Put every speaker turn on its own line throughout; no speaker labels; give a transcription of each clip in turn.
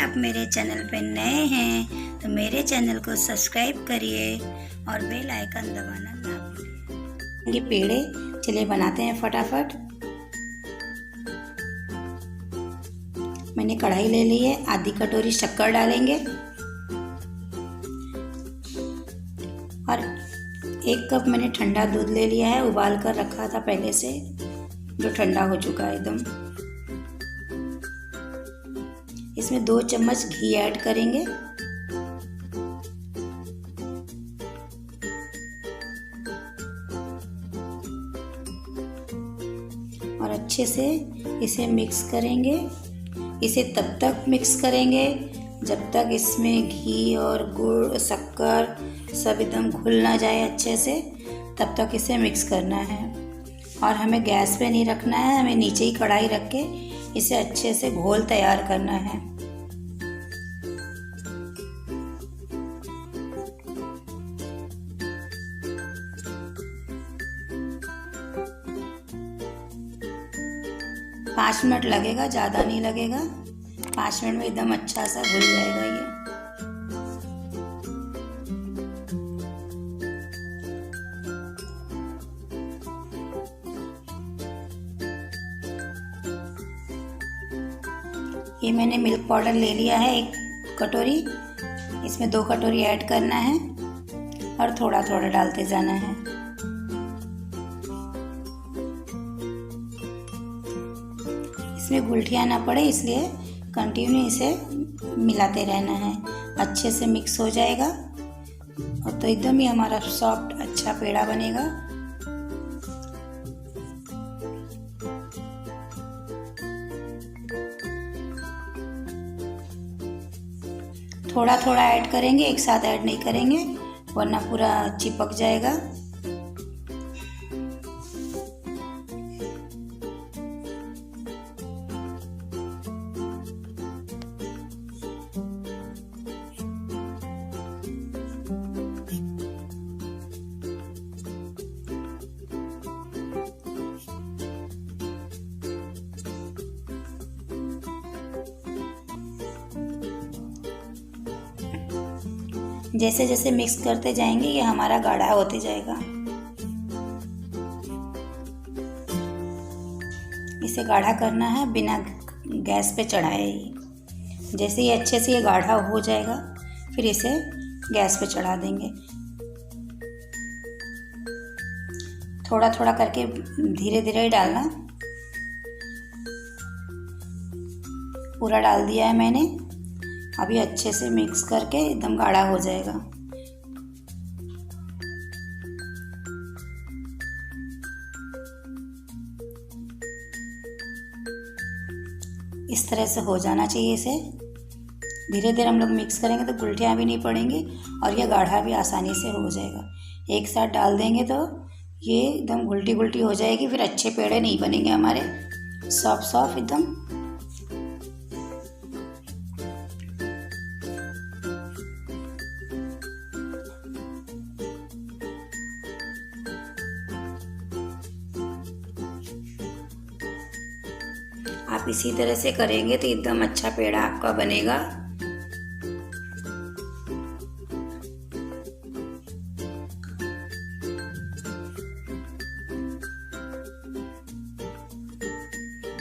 आप मेरे चैनल पर नए हैं तो मेरे चैनल को सब्सक्राइब करिए और बेल आइकन दबाना ना भूलिए। ये पेड़े चलिए बनाते हैं फटाफट। मैंने कढ़ाई ले ली है, आधी कटोरी शक्कर डालेंगे और 1 कप मैंने ठंडा दूध ले लिया है, उबाल कर रखा था पहले से, जो ठंडा हो चुका है एकदम। इसमें 2 चम्मच घी ऐड करेंगे और अच्छे से इसे मिक्स करेंगे। इसे तब तक मिक्स करेंगे जब तक इसमें घी और गुड़ शक्कर सब एकदम घुल ना जाए अच्छे से, तब तक इसे मिक्स करना है। और हमें गैस पे नहीं रखना है, हमें नीचे ही कढ़ाई रख के इसे अच्छे से घोल तैयार करना है। पाँच मिनट लगेगा, ज़्यादा नहीं लगेगा। 5 मिनट में एकदम अच्छा सा घुल जाएगा ये मैंने मिल्क पाउडर ले लिया है 1 कटोरी। इसमें 2 कटोरी ऐड करना है और थोड़ा थोड़ा डालते जाना है। इसमें गुठलियाँ ना पड़े इसलिए कंटिन्यू इसे मिलाते रहना है। अच्छे से मिक्स हो जाएगा और तो एकदम ही हमारा सॉफ्ट अच्छा पेड़ा बनेगा। थोड़ा थोड़ा ऐड करेंगे, एक साथ ऐड नहीं करेंगे वरना पूरा चिपक जाएगा। जैसे जैसे मिक्स करते जाएंगे ये हमारा गाढ़ा होते जाएगा। इसे गाढ़ा करना है बिना गैस पे चढ़ाए ही। जैसे ही अच्छे से ये गाढ़ा हो जाएगा फिर इसे गैस पे चढ़ा देंगे। थोड़ा थोड़ा करके धीरे धीरे ही डालना। पूरा डाल दिया है मैंने। अभी अच्छे से मिक्स करके एकदम गाढ़ा हो जाएगा। इस तरह से हो जाना चाहिए इसे। धीरे धीरे हम लोग मिक्स करेंगे तो गुठलियाँ भी नहीं पड़ेंगी और यह गाढ़ा भी आसानी से हो जाएगा। एक साथ डाल देंगे तो ये एकदम घुलटी घुलटी हो जाएगी, फिर अच्छे पेड़े नहीं बनेंगे हमारे, सॉफ्ट सॉफ्ट एकदम। आप इसी तरह से करेंगे तो एकदम अच्छा पेड़ा आपका बनेगा।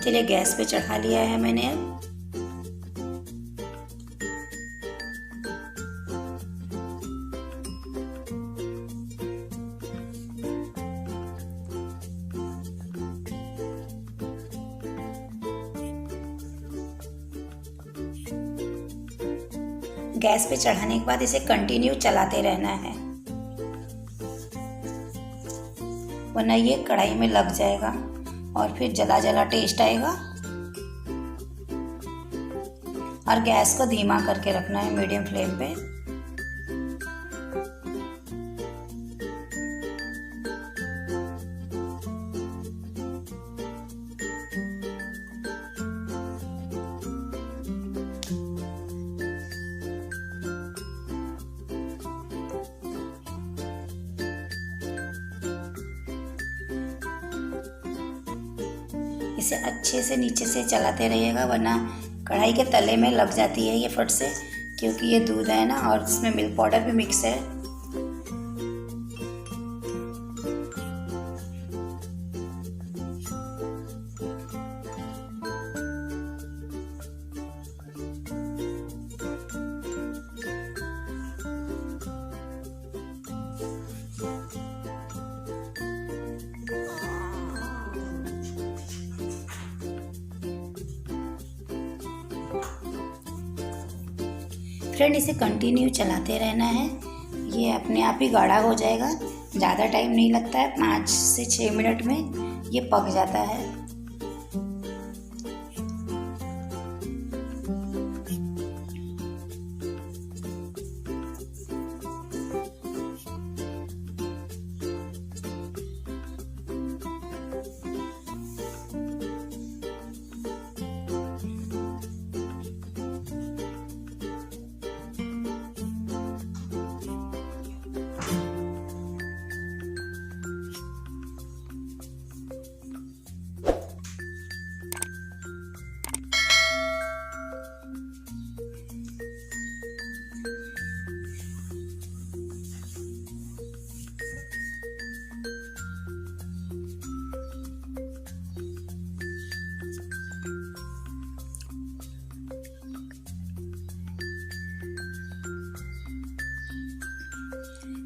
चलिए गैस पे चढ़ा लिया है मैंने अब। गैस पे चढ़ाने के बाद इसे कंटिन्यू चलाते रहना है वरना ये कढ़ाई में लग जाएगा और फिर जला जला टेस्ट आएगा। और गैस को धीमा करके रखना है, मीडियम फ्लेम पे। इसे अच्छे से नीचे से चलाते रहिएगा वरना कढ़ाई के तले में लग जाती है ये फट से, क्योंकि ये दूध है ना और इसमें मिल्क पाउडर भी मिक्स है। फ्रेंड, इसे कंटिन्यू चलाते रहना है, ये अपने आप ही गाढ़ा हो जाएगा। ज़्यादा टाइम नहीं लगता है, 5 से 6 मिनट में ये पक जाता है।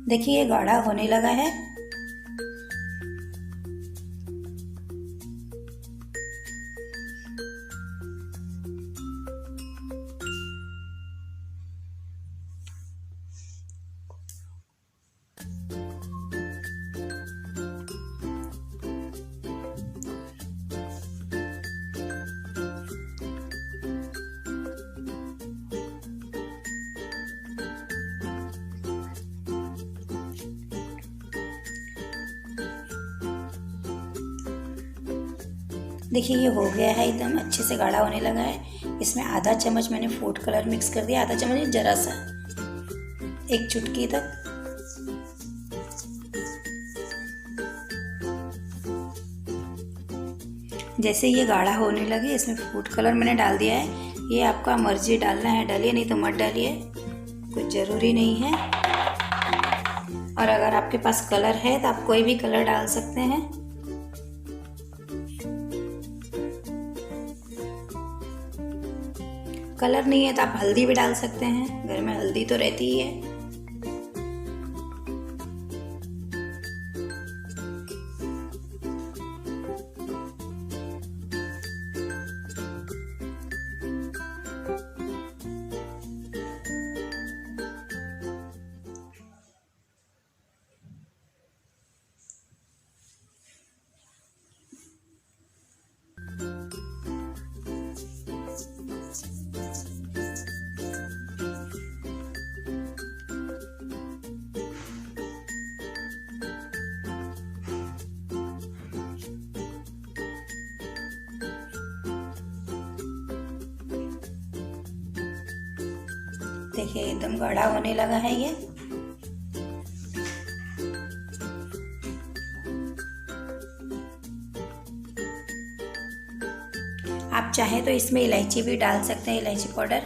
देखिए ये गाढ़ा होने लगा है। देखिए ये हो गया है, एकदम अच्छे से गाढ़ा होने लगा है। इसमें आधा चम्मच मैंने फूड कलर मिक्स कर दिया, आधा चम्मच जरा सा, 1 चुटकी तक। जैसे ये गाढ़ा होने लगे इसमें फूड कलर मैंने डाल दिया है। ये आपका मर्जी डालना है डालिए, नहीं तो मत डालिए, कुछ ज़रूरी नहीं है। और अगर आपके पास कलर है तो आप कोई भी कलर डाल सकते हैं। कलर नहीं है तो आप हल्दी भी डाल सकते हैं, घर में हल्दी तो रहती ही है। देखिए एकदम गाढ़ा होने लगा है ये। आप चाहें तो इसमें इलायची भी डाल सकते हैं, इलायची पाउडर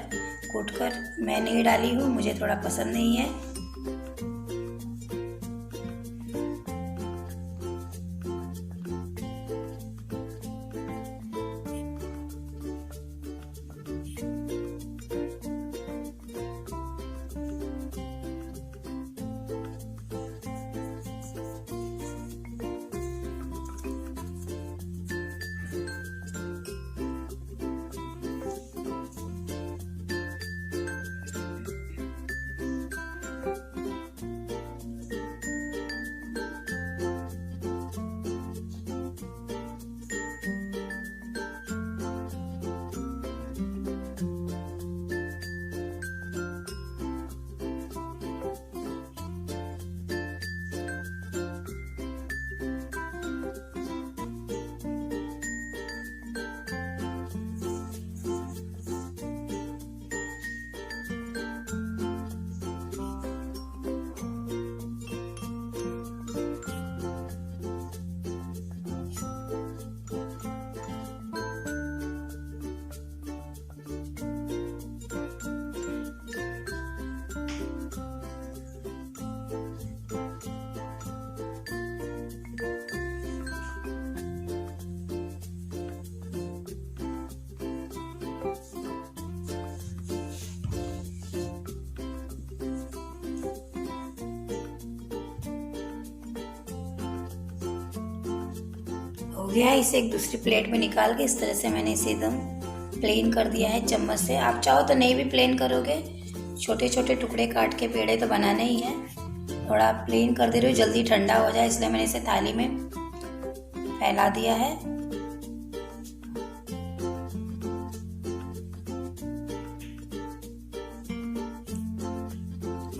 कूटकर। मैं नहीं डाली हूँ, मुझे थोड़ा पसंद नहीं है। लिया है। इसे एक दूसरी प्लेट में निकाल के इस तरह से मैंने इसे एकदम प्लेन कर दिया है चम्मच से। आप चाहो तो नहीं भी प्लेन करोगे, छोटे छोटे टुकड़े काट के पेड़े तो बनाने ही है। थोड़ा प्लेन कर दे रही हूँ जल्दी ठंडा हो जाए, इसलिए मैंने इसे थाली में फैला दिया है।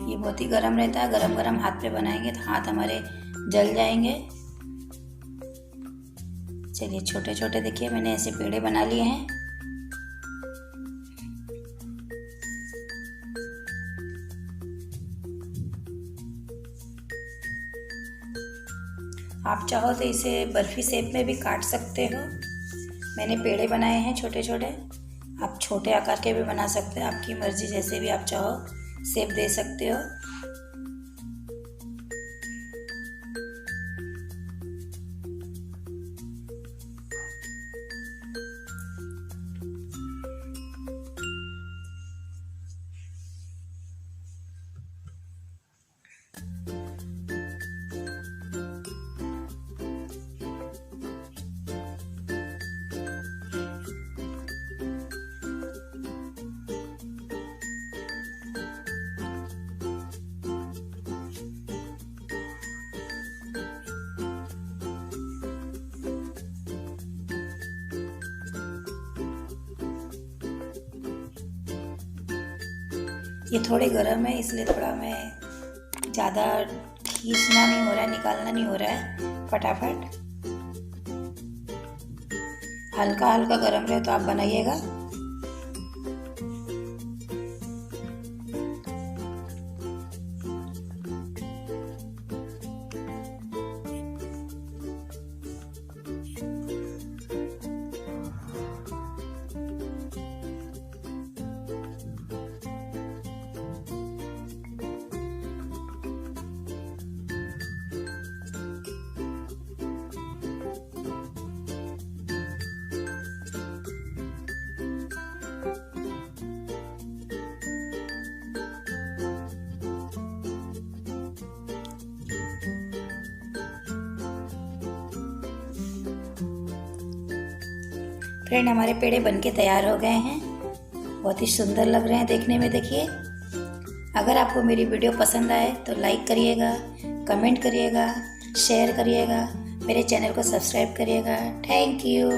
ये बहुत ही गरम रहता है, गरम गरम हाथ पे बनाएंगे तो हाथ हमारे जल जाएंगे। चलिए छोटे छोटे देखिए मैंने ऐसे पेड़े बना लिए हैं। आप चाहो तो इसे बर्फी शेप में भी काट सकते हो। मैंने पेड़े बनाए हैं छोटे छोटे, आप छोटे आकार के भी बना सकते हो, आपकी मर्जी, जैसे भी आप चाहो शेप दे सकते हो। ये थोड़े गर्म है इसलिए थोड़ा मैं ज़्यादा खींचना नहीं हो रहा है, निकालना नहीं हो रहा है, फटाफट हल्का हल्का गर्म रहे तो आप बनाइएगा। फ्रेंड हमारे पेड़े बनके तैयार हो गए हैं, बहुत ही सुंदर लग रहे हैं देखने में। देखिए अगर आपको मेरी वीडियो पसंद आए तो लाइक करिएगा, कमेंट करिएगा, शेयर करिएगा, मेरे चैनल को सब्सक्राइब करिएगा। Thank you.